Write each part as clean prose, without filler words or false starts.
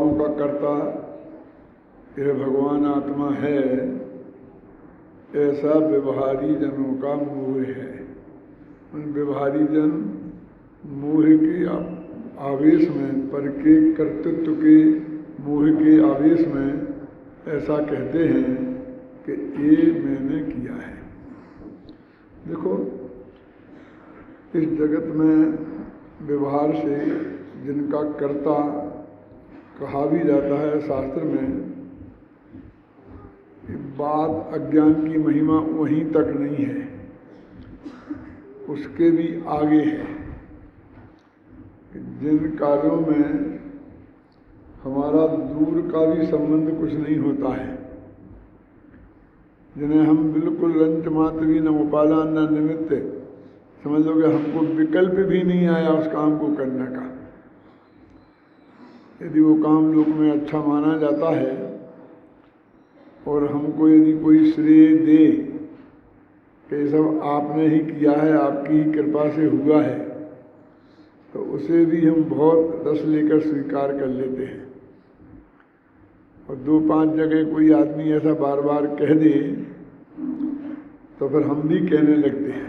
भावों का कर्ता यह भगवान आत्मा है, ऐसा व्यवहारी जनों का मोह है। उन व्यवहारी जन मोह के आवेश में, पर के कर्तृत्व के मोह के आवेश में ऐसा कहते हैं कि ये मैंने किया है। देखो, इस जगत में व्यवहार से जिनका कर्ता कहा भी जाता है शास्त्र में, बात अज्ञान की महिमा वहीं तक नहीं है, उसके भी आगे है। जिन कार्यों में हमारा दूर का भी संबंध कुछ नहीं होता है, जिन्हें हम बिल्कुल रंच मात्र भी न उपादान न निमित्त, समझ लो कि हमको विकल्प भी नहीं आया उस काम को करने का, यदि वो काम लोक में अच्छा माना जाता है और हमको यदि कोई श्रेय दे कि सब आपने ही किया है, आपकी ही कृपा से हुआ है, तो उसे भी हम बहुत रस लेकर स्वीकार कर लेते हैं। और 2-5 जगह कोई आदमी ऐसा बार बार कह दे तो फिर हम भी कहने लगते हैं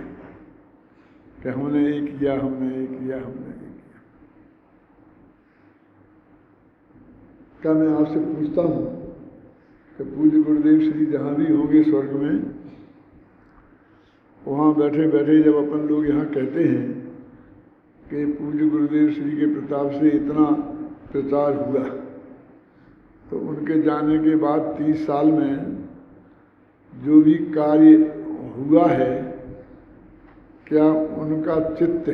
कि हमने ये किया, हमने ये किया, हमने ये किया। क्या मैं आपसे पूछता हूँ कि पूज्य गुरुदेव श्री जहाँ भी होंगे स्वर्ग में, वहाँ बैठे बैठे जब अपन लोग यहाँ कहते हैं कि पूज्य गुरुदेव श्री के प्रताप से इतना प्रचार हुआ, तो उनके जाने के बाद 30 साल में जो भी कार्य हुआ है, क्या उनका चित्त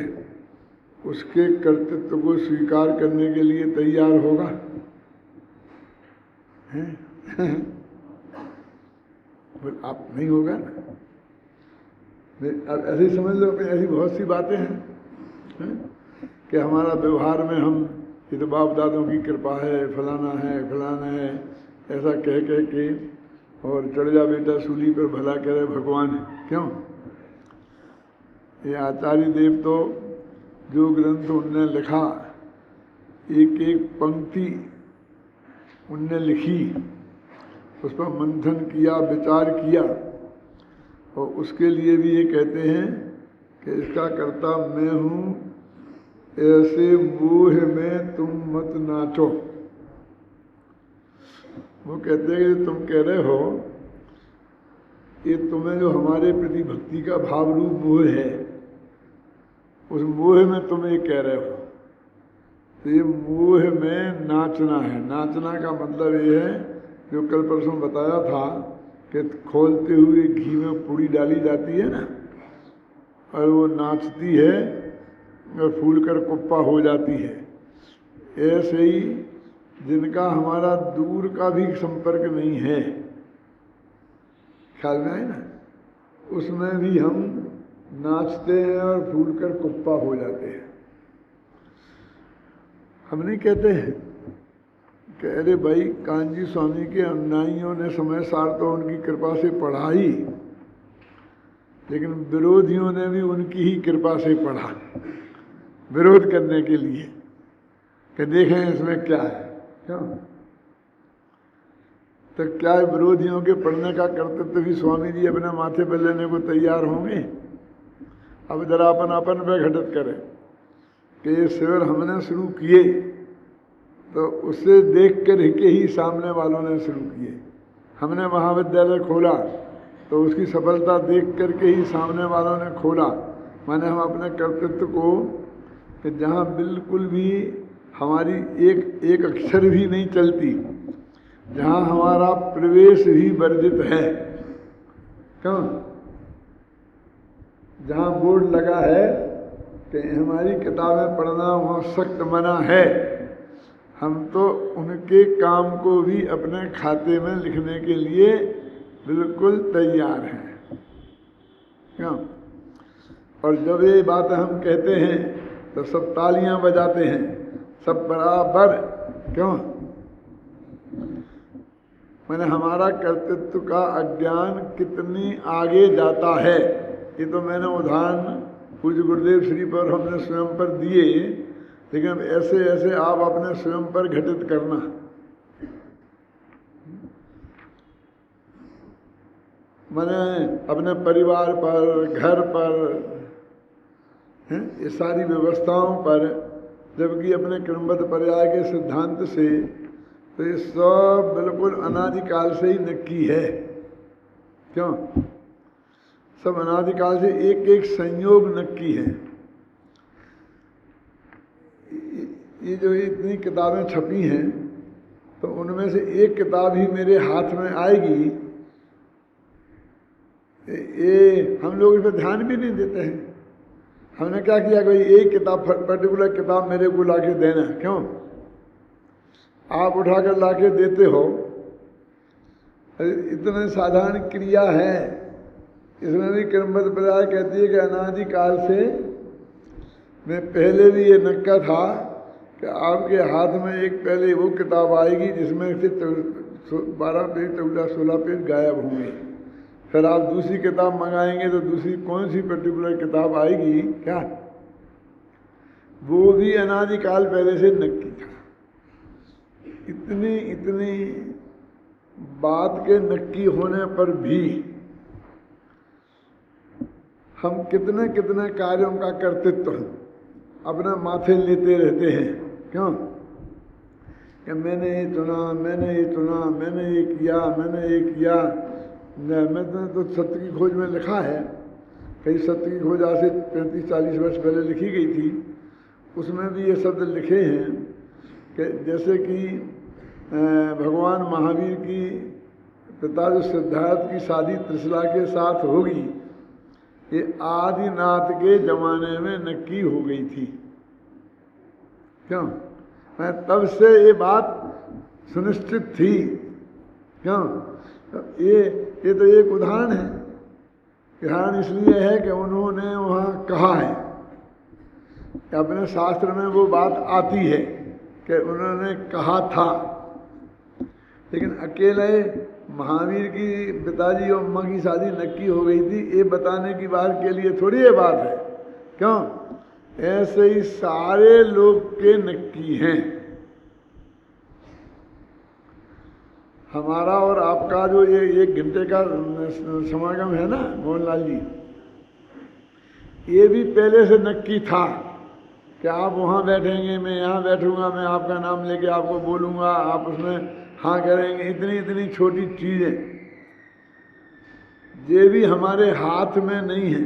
उसके कर्तृत्व को स्वीकार करने के लिए तैयार होगा? आप नहीं होगा ना? अब ऐसे ही समझ लो कि ऐसी बहुत सी बातें हैं कि हमारा व्यवहार में हम ये तो बाप दादों की कृपा है, फलाना है, ऐसा कह के और चढ़ जा बेटा सूली पर भला करे भगवान। क्यों? ये आचार्य देव तो जो ग्रंथ उनने लिखा, एक एक पंक्ति उनने लिखी, उस पर मंथन किया, विचार किया, और उसके लिए भी ये कहते हैं कि इसका कर्ता मैं हूँ, ऐसे मोह में तुम मत नाचो। वो कहते हैं कि तुम कह रहे हो ये तुम्हें जो हमारे प्रति भक्ति का भाव रूप मोह है, उस मोह में तुम ये कह रहे हो, तो ये मोह में नाचना है। नाचना का मतलब ये है, जो कल परसों बताया था कि खोलते हुए घी में पूड़ी डाली जाती है ना, और वो नाचती है और फूल कर कुप्पा हो जाती है। ऐसे ही जिनका हमारा दूर का भी संपर्क नहीं है, ख्याल में आए ना, उसमें भी हम नाचते हैं और फूल कर कुप्पा हो जाते हैं। हम नहीं कहते हैं कि अरे भाई कांजी स्वामी के अनुयायियों ने समय सार तो उनकी कृपा से पढ़ा ही, लेकिन विरोधियों ने भी उनकी ही कृपा से पढ़ा, विरोध करने के लिए कि देखें इसमें क्या है। क्यों? तो क्या विरोधियों के पढ़ने का कर्तव्य भी स्वामी जी अपने माथे पर लेने को तैयार होंगे? अब जरा अपन पे घटित करें कि ये शिविर हमने शुरू किए तो उसे देख कर के ही सामने वालों ने शुरू किए। हमने महाविद्यालय खोला तो उसकी सफलता देख कर के ही सामने वालों ने खोला। माने हम अपने कर्तृत्व को, कि जहाँ बिल्कुल भी हमारी एक अक्षर भी नहीं चलती, जहाँ हमारा प्रवेश ही वर्जित है, क्यों, जहाँ बोर्ड लगा है कि हमारी किताबें पढ़ना वहाँ सख्त मना है, हम तो उनके काम को भी अपने खाते में लिखने के लिए बिल्कुल तैयार हैं। क्यों? और जब ये बात हम कहते हैं तो सब तालियां बजाते हैं, सब बराबर। क्यों? मैंने हमारा कर्तृत्व का अज्ञान कितनी आगे जाता है, ये तो मैंने उदाहरण पूज्य गुरुदेव श्री पर हमने स्वयं पर दिए, लेकिन ऐसे ऐसे आप अपने स्वयं पर घटित करना मैंने अपने परिवार पर, घर पर, हैं, ये सारी व्यवस्थाओं पर, जबकि अपने क्रमबद्ध पर्याय के सिद्धांत से तो ये सब बिल्कुल अनादिकाल से ही नक्की है। क्यों? सब अनादिकाल से एक एक संयोग नक्की है। ये जो इतनी किताबें छपी हैं तो उनमें से एक किताब ही मेरे हाथ में आएगी, ये हम लोग इस पर ध्यान भी नहीं देते हैं। हमने क्या किया कि एक किताब, पर्टिकुलर किताब मेरे को लाके देना। क्यों? आप उठाकर लाके देते हो, इतने साधारण क्रिया है, इसमें भी क्रमबद्ध पर्याय कहती है कि अनादिकाल से मैं पहले भी ये नक्का था कि आपके हाथ में एक पहले वो किताब आएगी जिसमें से 12 पेज, 14, 16 पेज गायब होंगे। फिर आप दूसरी किताब मंगाएंगे तो दूसरी कौन सी पर्टिकुलर किताब आएगी क्या? वो भी अनादिकाल पहले से नक्की था। इतनी बात के नक्की होने पर भी हम कितने कितने कार्यों का कर्तृत्व अपना माथे लेते रहते हैं। क्यों? कि मैंने ये चुना, मैंने ये चुना, मैंने ये किया, मैंने ये किया। मैंने तो सत्य की खोज में लिखा है, कई सत्य की खोज आज से 35-40 वर्ष पहले लिखी गई थी, उसमें भी ये शब्द लिखे हैं कि जैसे कि भगवान महावीर की पिता जो सिद्धार्थ की शादी त्रिशला के साथ होगी, ये आदिनाथ के जमाने में नक्की हो गई थी। क्यों? मैं तब से ये बात सुनिश्चित थी। क्यों? ये तो एक उदाहरण है। उदाहरण इसलिए है कि उन्होंने वहाँ कहा है कि अपने शास्त्र में वो बात आती है कि उन्होंने कहा था, लेकिन अकेले महावीर की पिताजी और अम्मा की शादी नक्की हो गई थी ये बताने की बात के लिए थोड़ी ये बात है। क्यों? ऐसे ही सारे लोग के नक्की हैं। हमारा और आपका जो ये 1 घंटे का समागम है ना मोहनलाल जी, ये भी पहले से नक्की था कि आप वहाँ बैठेंगे, मैं यहाँ बैठूंगा, मैं आपका नाम लेके आपको बोलूँगा, आप उसमें हाँ करेंगे। इतनी छोटी चीज़ें ये भी हमारे हाथ में नहीं है।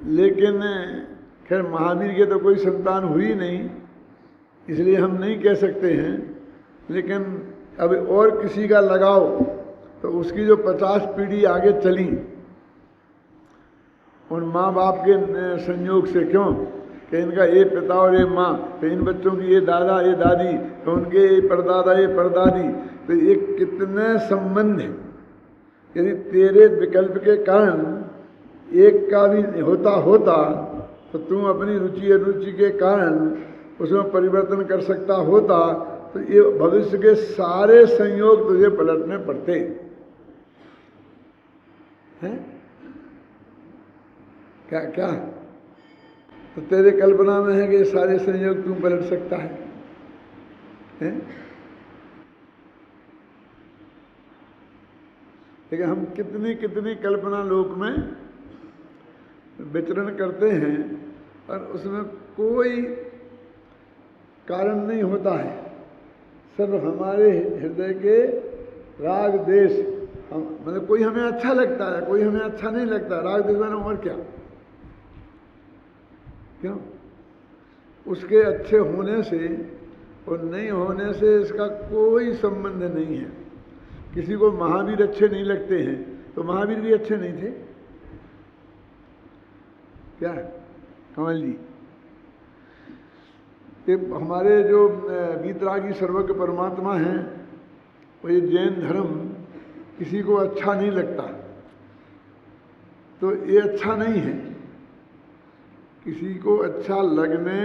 लेकिन खैर महावीर के तो कोई संतान हुई नहीं, इसलिए हम नहीं कह सकते हैं। लेकिन अब और किसी का लगाओ तो उसकी जो 50 पीढ़ी आगे चली उन माँ बाप के संयोग से, क्यों कि इनका ये पिता और ये माँ, तो इन बच्चों की ये दादा ये दादी, तो उनके ये परदादा ये परदादी, तो ये कितने संबंध हैं। यदि तेरे विकल्प के कारण एक का भी होता तो तुम अपनी रुचि अरुचि के कारण उसमें परिवर्तन कर सकता होता, तो ये भविष्य के सारे संयोग तुझे पलटने पड़ते हैं। क्या क्या तो तेरे कल्पना में है कि सारे संयोग तू पलट सकता है, हैं? लेकिन हम कितनी कितनी कल्पना लोक में विचरण करते हैं और उसमें कोई कारण नहीं होता है। सब हमारे हृदय के राग देश, मतलब कोई हमें अच्छा लगता है, कोई हमें अच्छा नहीं लगता। राग देश में और क्या? क्यों? उसके अच्छे होने से और नहीं होने से इसका कोई संबंध नहीं है। किसी को महावीर अच्छे नहीं लगते हैं तो महावीर भी अच्छे नहीं थे क्या कमल जी? ये हमारे जो वीतरागी सर्वज्ञ परमात्मा हैं, वो ये जैन धर्म किसी को अच्छा नहीं लगता तो ये अच्छा नहीं है। किसी को अच्छा लगने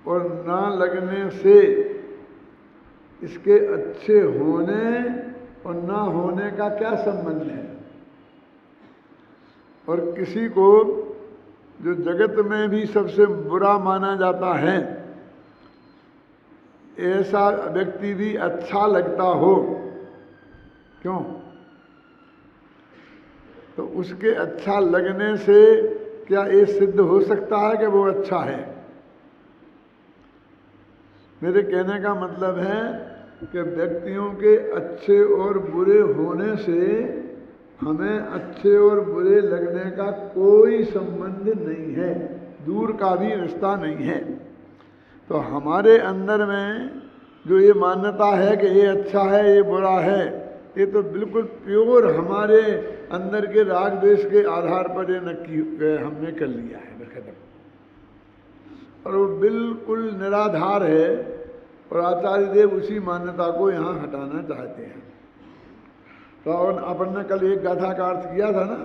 और ना लगने से इसके अच्छे होने और ना होने का क्या संबंध है? और किसी को जो जगत में भी सबसे बुरा माना जाता है ऐसा व्यक्ति भी अच्छा लगता हो, क्यों? तो उसके अच्छा लगने से क्या ये सिद्ध हो सकता है कि वो अच्छा है? मेरे कहने का मतलब है कि व्यक्तियों के अच्छे और बुरे होने से हमें अच्छे और बुरे लगने का कोई संबंध नहीं है, दूर का भी रिश्ता नहीं है। तो हमारे अंदर में जो ये मान्यता है कि ये अच्छा है ये बुरा है, ये तो बिल्कुल प्योर हमारे अंदर के राग द्वेष के आधार पर ये नक्की हमने कर लिया है, खत्म। और वो बिल्कुल निराधार है, और आचार्य देव उसी मान्यता को यहाँ हटाना चाहते हैं। तो अपन ने कल एक गाथा का अर्थ किया था ना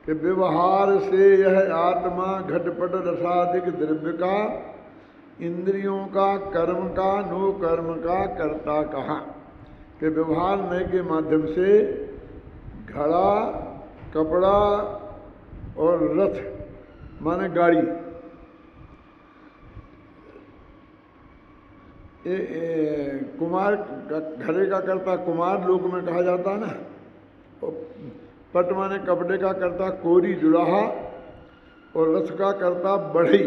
कि व्यवहार से यह आत्मा घटपट रसादिक द्रव्य का, इंद्रियों का, कर्म का, नो कर्म का कर्ता कहा। कि व्यवहार नय के माध्यम से घड़ा, कपड़ा और रथ माने गाड़ी, कुमार घड़े का कर्ता कुमार लोक में कहा जाता है ना, पट माने कपड़े का कर्ता कोरी जुड़ाहा, और रथ का कर्ता बढ़ई।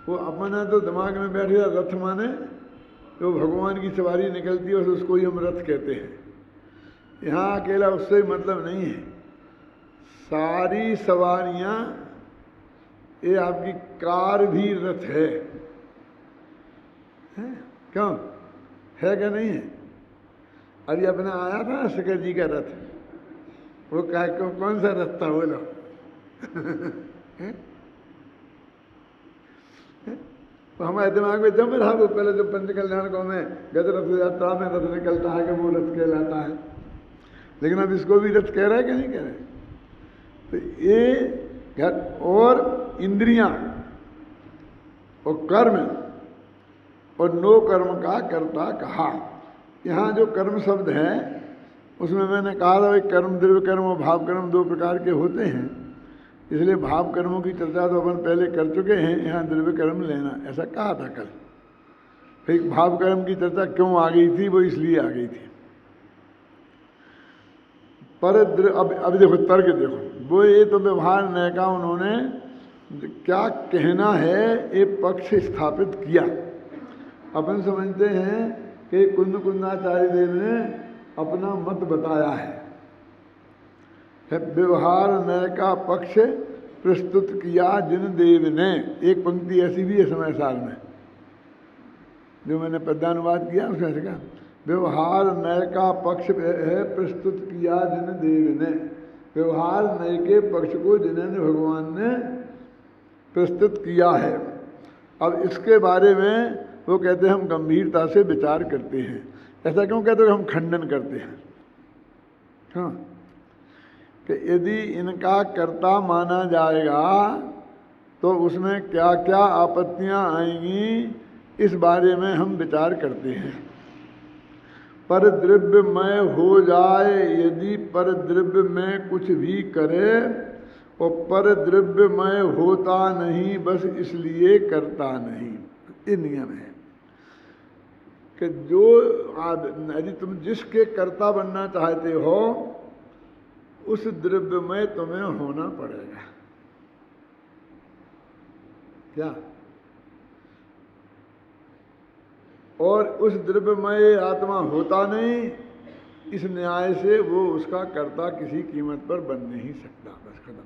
वो अपने तो दिमाग में बैठे रथ माने तो भगवान की सवारी निकलती है, उसको ही हम रथ कहते हैं। यहाँ अकेला उससे मतलब नहीं है, सारी सवारियाँ, ये आपकी कार भी रथ है, क्यों है क्या नहीं है? अभी अपना आया था ना शंकर जी का रथ, वो कौन सा रथ था बोलो? तो हमारे दिमाग में जम रहा वो पहले जो पंच कल्याण को में गज रथ यात्रा में रथ निकलता है कि वो रथ कहलाता है, लेकिन अब इसको भी रथ कह रहे हैं कि नहीं कह रहे? तो ये घर और इंद्रियां और कर्म और नो कर्म का कर्ता कहा। यहाँ जो कर्म शब्द है उसमें मैंने कहा था कर्म, द्रव्य कर्म और भाव कर्म दो प्रकार के होते हैं, इसलिए भाव कर्मों की चर्चा तो अपन पहले कर चुके हैं, यहाँ द्रव्य कर्म लेना ऐसा कहा था कल। फिर भाव कर्म की चर्चा क्यों आ गई थी, वो इसलिए आ गई थी। पर अब देखो तर्क देखो, वो ये तो व्यवहार नय का उन्होंने क्या कहना है ये पक्ष स्थापित किया। अपन समझते हैं कि कुंद कुंदाचार्य देव ने अपना मत बताया है, व्यवहार नय का पक्ष प्रस्तुत किया जिन देव ने। एक पंक्ति ऐसी भी है समय सार में जो मैंने पद्यानुवाद किया, उसमें से कहा व्यवहार नय का पक्ष है प्रस्तुत किया जिन देव ने। व्यवहार नय के पक्ष को जिन्होंने भगवान ने प्रस्तुत किया है। अब इसके बारे में वो कहते हैं हम गंभीरता से विचार करते हैं। ऐसा क्यों कहते हैं? हम खंडन करते हैं। हाँ, कि यदि इनका कर्ता माना जाएगा तो उसमें क्या क्या आपत्तियां आएंगी, इस बारे में हम विचार करते हैं। पर द्रव्यमय हो जाए यदि पर द्रव्य में कुछ भी करे, और पर द्रव्यमय होता नहीं बस इसलिए करता नहीं, ये नियम है कि जो यदि तुम जिसके कर्ता बनना चाहते हो उस द्रव्य में तुम्हें होना पड़ेगा। क्या? और उस द्रव्यमय आत्मा होता नहीं, इस न्याय से वो उसका कर्ता किसी कीमत पर बन नहीं सकता। बस खत्म।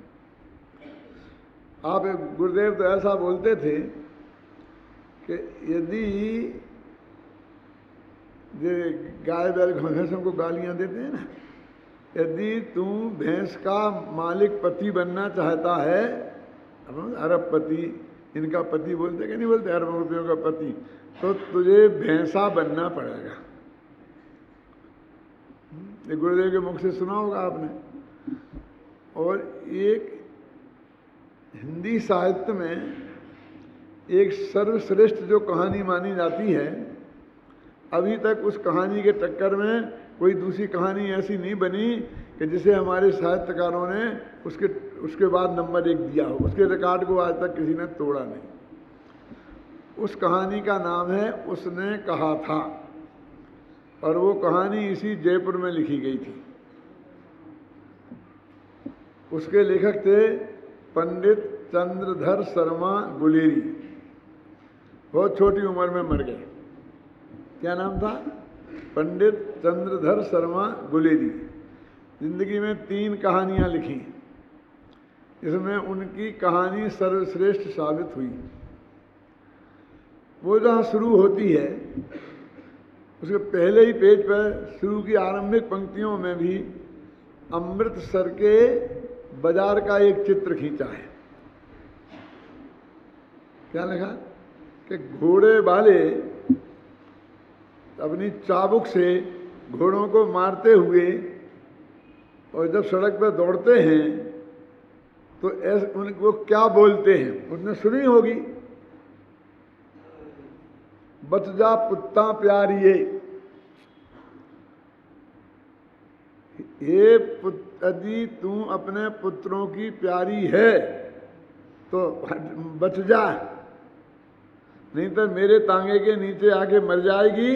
आप गुरुदेव तो ऐसा बोलते थे कि यदि जो गाय बैल भैंसों को गालियां देते हैं ना, यदि तू भैंस का मालिक पति बनना चाहता है, अरबपति, इनका पति बोलते कि नहीं बोलते, अरबों रुपयों का पति, तो तुझे भैंसा बनना पड़ेगा। ये गुरुदेव के मुख से सुना होगा आपने। और एक हिंदी साहित्य में एक सर्वश्रेष्ठ जो कहानी मानी जाती है, अभी तक उस कहानी के टक्कर में कोई दूसरी कहानी ऐसी नहीं बनी कि जिसे हमारे साहित्यकारों ने उसके बाद नंबर 1 दिया हो। उसके रिकॉर्ड को आज तक किसी ने तोड़ा नहीं। उस कहानी का नाम है उसने कहा था, और वो कहानी इसी जयपुर में लिखी गई थी। उसके लेखक थे पंडित चंद्रधर शर्मा गुलेरी। बहुत छोटी उम्र में मर गए। क्या नाम था? पंडित चंद्रधर शर्मा गुलेरी। जिंदगी में 3 कहानियां लिखी, इसमें उनकी कहानी सर्वश्रेष्ठ साबित हुई। वो जहाँ शुरू होती है उसके पहले ही पेज पर शुरू की आरंभिक पंक्तियों में भी अमृतसर के बाजार का एक चित्र खींचा है। क्या लिखा? कि घोड़े वाले अपनी चाबुक से घोड़ों को मारते हुए और जब सड़क पर दौड़ते हैं तो वो क्या बोलते हैं? उसने सुनी होगी, बच जा पुत्ता प्यारिये, ये यदि तू अपने पुत्रों की प्यारी है तो बच जा, नहीं तो मेरे तांगे के नीचे आके मर जाएगी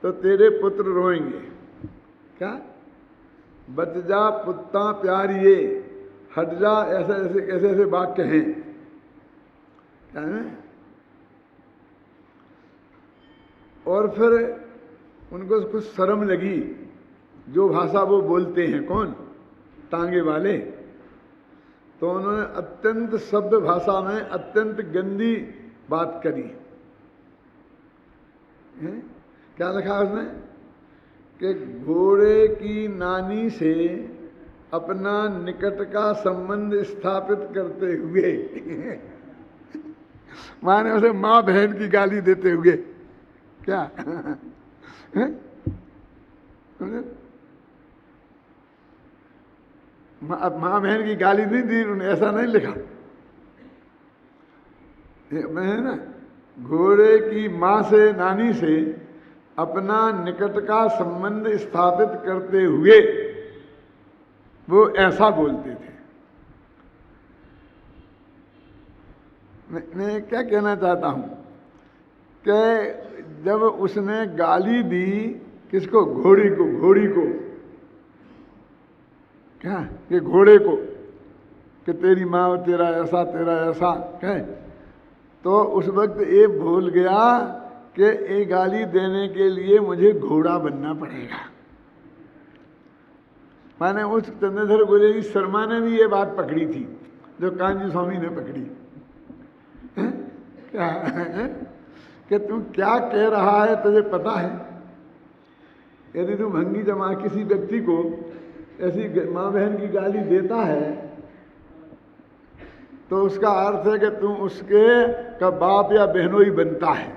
तो तेरे पुत्र रोएंगे। क्या? बच जा पुत्ता प्यारिये, हट जा, ऐसे ऐसे वाक्य हैं। क्या है? और फिर उनको कुछ शर्म लगी, जो भाषा वो बोलते हैं। कौन? टांगे वाले। तो उन्होंने अत्यंत शब्द भाषा में अत्यंत गंदी बात करी। क्या लिखा उसने? कि घोड़े की नानी से अपना निकट का संबंध स्थापित करते हुए माने उसे माँ बहन की गाली देते हुए। क्या? माँ बहन की गाली नहीं दी उन्हें, ऐसा नहीं लिखा। है ना, घोड़े की माँ से, नानी से अपना निकट का संबंध स्थापित करते हुए वो ऐसा बोलते थे। मैं क्या कहना चाहता हूं कि जब उसने गाली दी किसको? घोड़ी को। घोड़ी को क्या? कि घोड़े को, कि तेरी माँ तेरा ऐसा तेरा ऐसा है, तो उस वक्त ये भूल गया कि ये गाली देने के लिए मुझे घोड़ा बनना पड़ेगा। माने उस चंद्रधर गुलेरी शर्मा ने भी ये बात पकड़ी थी जो कांजी स्वामी ने पकड़ी। क्या है? कि तू क्या कह रहा है तुझे पता है? यदि तू भंगी जमा किसी व्यक्ति को ऐसी माँ बहन की गाली देता है तो उसका अर्थ है कि तू उसके का बाप या बहनों ही बनता है,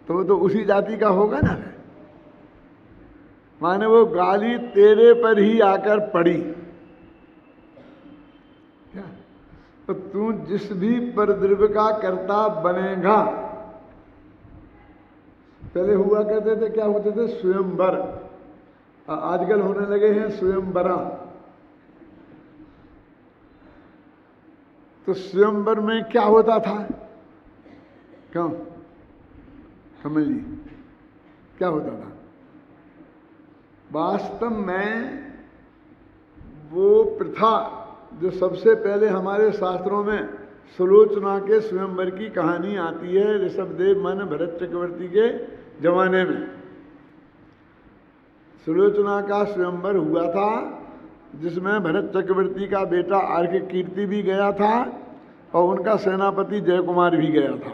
तो वो तो उसी जाति का होगा ना। माने वो गाली तेरे पर ही आकर पड़ी। क्या? तो तू जिस भी परद्रव्य का कर्ता बनेगा, पहले हुआ करते थे, क्या होते थे? स्वयंवर। आजकल होने लगे हैं स्वयंवरा। तो स्वयंवर में क्या होता था? क्यों? समझिए क्या होता था? वास्तव में वो प्रथा जो सबसे पहले हमारे शास्त्रों में सुलोचना के स्वयंवर की कहानी आती है, ऋषभदेव मन भरत चक्रवर्ती के जमाने में सुलोचना का स्वयंवर हुआ था, जिसमें भरत चक्रवर्ती का बेटा अर्घ कीर्ति भी गया था और उनका सेनापति जय कुमार भी गया था।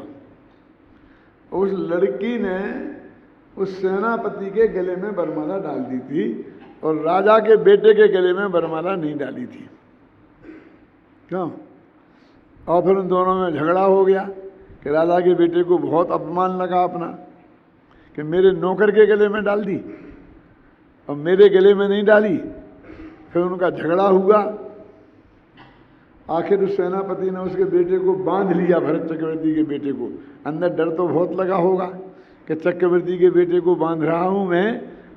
उस लड़की ने उस सेनापति के गले में वरमाला डाल दी थी और राजा के बेटे के गले में वरमाला नहीं डाली थी। क्यों? और फिर उन दोनों में झगड़ा हो गया कि राजा के बेटे को बहुत अपमान लगा अपना, कि मेरे नौकर के गले में डाल दी और मेरे गले में नहीं डाली। फिर उनका झगड़ा हुआ। आखिर उस सेनापति ने उसके बेटे को बांध लिया, भरत चक्रवर्ती के बेटे को। अंदर डर तो बहुत लगा होगा कि चक्रवर्ती के बेटे को बांध रहा हूं मैं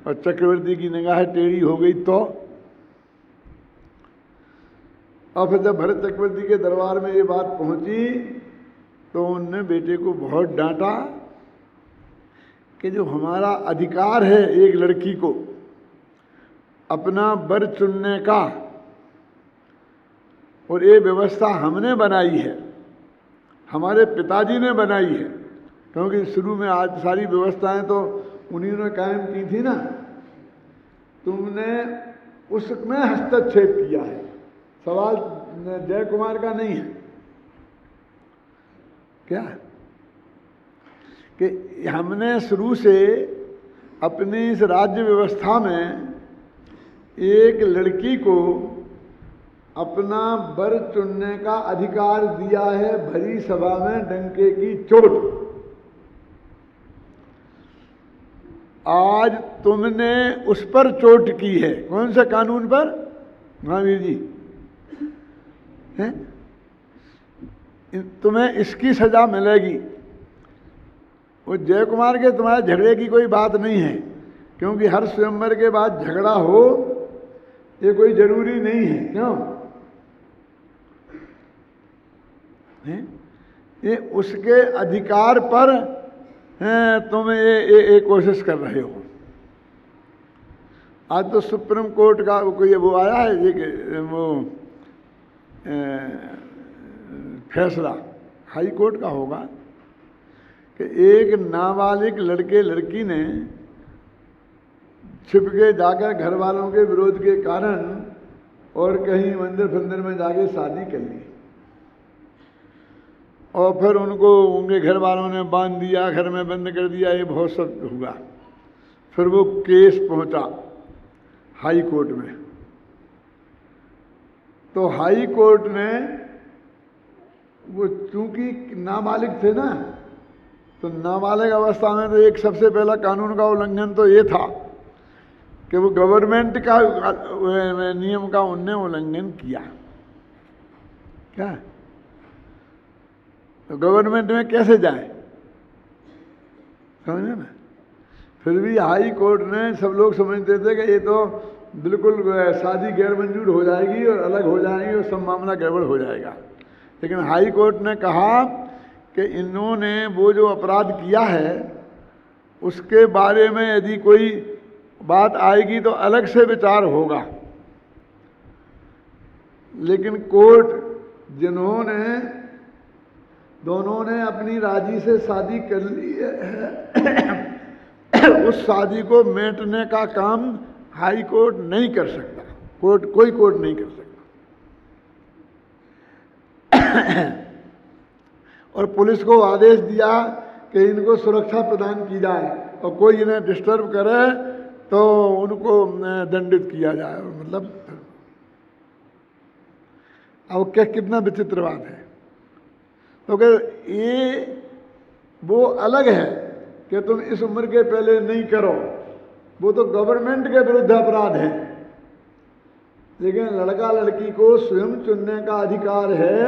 और चक्रवर्ती की निगाह टेढ़ी हो गई तो। और फिर जब भरत चक्रवर्ती के दरबार में ये बात पहुंची तो उनने बेटे को बहुत डांटा कि जो हमारा अधिकार है एक लड़की को अपना वर चुनने का, और ये व्यवस्था हमने बनाई है, हमारे पिताजी ने बनाई है, क्योंकि शुरू में आज सारी व्यवस्थाएं तो उन्हीं ने कायम की थी ना। तुमने उसमें हस्तक्षेप किया है, सवाल जय कुमार का नहीं है। क्या कि हमने शुरू से अपनी इस राज्य व्यवस्था में एक लड़की को अपना वर चुनने का अधिकार दिया है, भरी सभा में डंके की चोट। आज तुमने उस पर चोट की है। कौन से कानून पर महावीर जी हैं? तुम्हें इसकी सजा मिलेगी। वो जय कुमार के तुम्हारे झगड़े की कोई बात नहीं है, क्योंकि हर स्वयंवर के बाद झगड़ा हो ये कोई जरूरी नहीं है। क्यों है? ये उसके अधिकार पर तुम ये कोशिश कर रहे हो। आज तो सुप्रीम कोर्ट का कोई वो आया है ये कि वो फैसला हाई कोर्ट का होगा कि एक नाबालिग लड़के लड़की ने छिप के जाकर घर वालों के विरोध के कारण और कहीं मंदिर फंदिर में जाके शादी कर ली, और फिर उनको उनके घर वालों ने बांध दिया, घर में बंद कर दिया। ये बहुत सब हुआ। फिर वो केस पहुंचा हाई कोर्ट में, तो हाई कोर्ट ने वो चूंकि नाबालिग थे ना, तो नाबालिग अवस्था में तो एक सबसे पहला कानून का उल्लंघन तो ये था कि वो गवर्नमेंट का नियम का उनने उल्लंघन किया। क्या तो गवर्नमेंट में कैसे जाए, समझे ना। फिर भी हाई कोर्ट ने, सब लोग समझते थे कि ये तो बिल्कुल शादी गैर मंजूर हो जाएगी और अलग हो जाएगी और सब मामला गड़बड़ हो जाएगा। लेकिन हाई कोर्ट ने कहा कि इन्होंने वो जो अपराध किया है उसके बारे में यदि कोई बात आएगी तो अलग से विचार होगा। लेकिन कोर्ट जिन्होंने दोनों ने अपनी राजी से शादी कर ली है उस शादी को मेटने का काम हाई कोर्ट नहीं कर सकता। कोई कोर्ट नहीं कर सकता। और पुलिस को आदेश दिया कि इनको सुरक्षा प्रदान की जाए और कोई इन्हें डिस्टर्ब करे तो उनको दंडित किया जाए। मतलब अब क्या कितना विचित्र बात है। तो क्या ये वो अलग है कि तुम इस उम्र के पहले नहीं करो, वो तो गवर्नमेंट के विरुद्ध अपराध है। लेकिन लड़का लड़की को स्वयं चुनने का अधिकार है,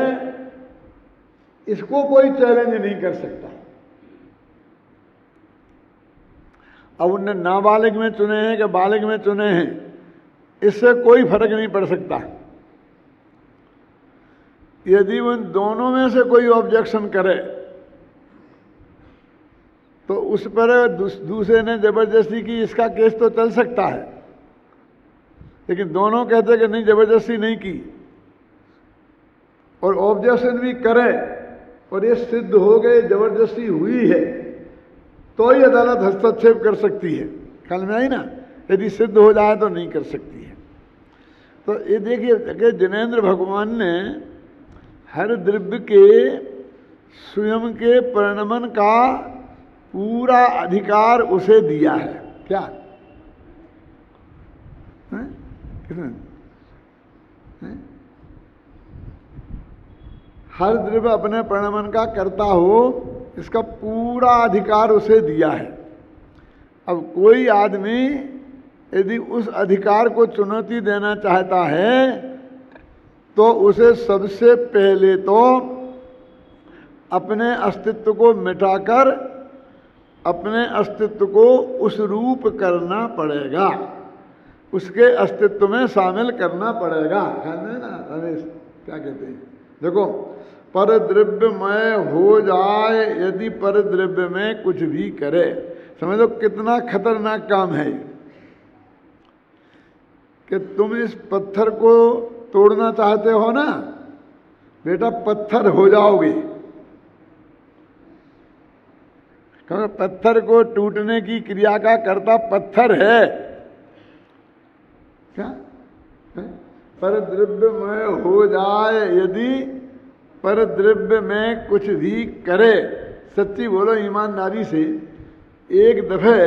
इसको कोई चैलेंज नहीं कर सकता। अब उनने नाबालिग में चुने हैं कि बालिग में चुने हैं, इससे कोई फर्क नहीं पड़ सकता। यदि उन दोनों में से कोई ऑब्जेक्शन करे तो उस पर दूसरे ने जबरदस्ती की, इसका केस तो चल सकता है। लेकिन दोनों कहते कि नहीं, जबरदस्ती नहीं की, और ऑब्जेक्शन भी करे और ये सिद्ध हो गए जबरदस्ती हुई है, तो ही अदालत हस्तक्षेप कर सकती है। कल में आई ना, यदि सिद्ध हो जाए तो नहीं कर सकती है। तो ये देखिए कि जिनेंद्र भगवान ने हर द्रव्य के स्वयं के परिणमन का पूरा अधिकार उसे दिया है। क्या है? किसने? हर द्रव्य अपने परिणमन का करता हो, इसका पूरा अधिकार उसे दिया है। अब कोई आदमी यदि उस अधिकार को चुनौती देना चाहता है तो उसे सबसे पहले तो अपने अस्तित्व को मिटाकर अपने अस्तित्व को उस रूप करना पड़ेगा, उसके अस्तित्व में शामिल करना पड़ेगा। है ना रमेश, क्या कहते हैं? देखो, पर द्रव्यमय हो जाए यदि पर द्रव्य में कुछ भी करे, समझो कितना खतरनाक काम है कि तुम इस पत्थर को तोड़ना चाहते हो ना, बेटा पत्थर हो जाओगे। क्योंकि पत्थर को टूटने की क्रिया का कर्ता पत्थर है। क्या है? पर द्रव्यमय हो जाए यदि पर द्रव्य में कुछ भी करे। सच्ची बोलो ईमानदारी से, एक दफे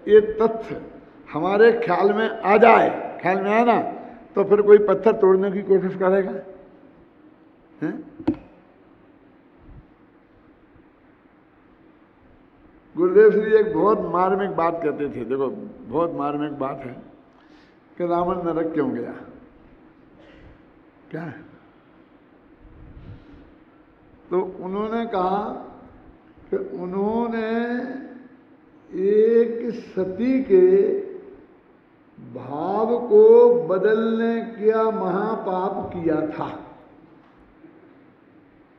ये तथ्य हमारे ख्याल में आ जाए, ख्याल में आए ना, तो फिर कोई पत्थर तोड़ने की कोशिश करेगा? हैं? गुरुदेव श्री एक बहुत मार्मिक बात कहते थे। देखो बहुत मार्मिक बात है कि रावण नरक क्यों गया। क्या? तो उन्होंने कहा कि उन्होंने एक सती के भाव को बदलने का महापाप किया था।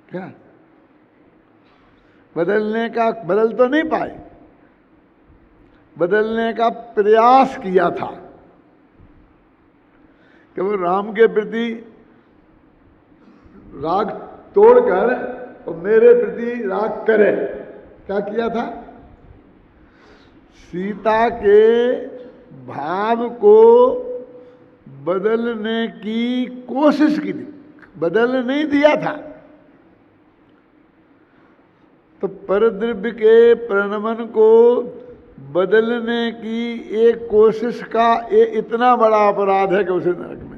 क्या? बदलने का, बदल तो नहीं पाए, बदलने का प्रयास किया था कि वो राम के प्रति राग तोड़कर और मेरे प्रति राग करे। क्या किया था? सीता के भाव को बदलने की कोशिश की थी, बदल नहीं दिया था। तो परद्रव्य के प्रणमन को बदलने की एक कोशिश का ये इतना बड़ा अपराध है कि उसे नरक में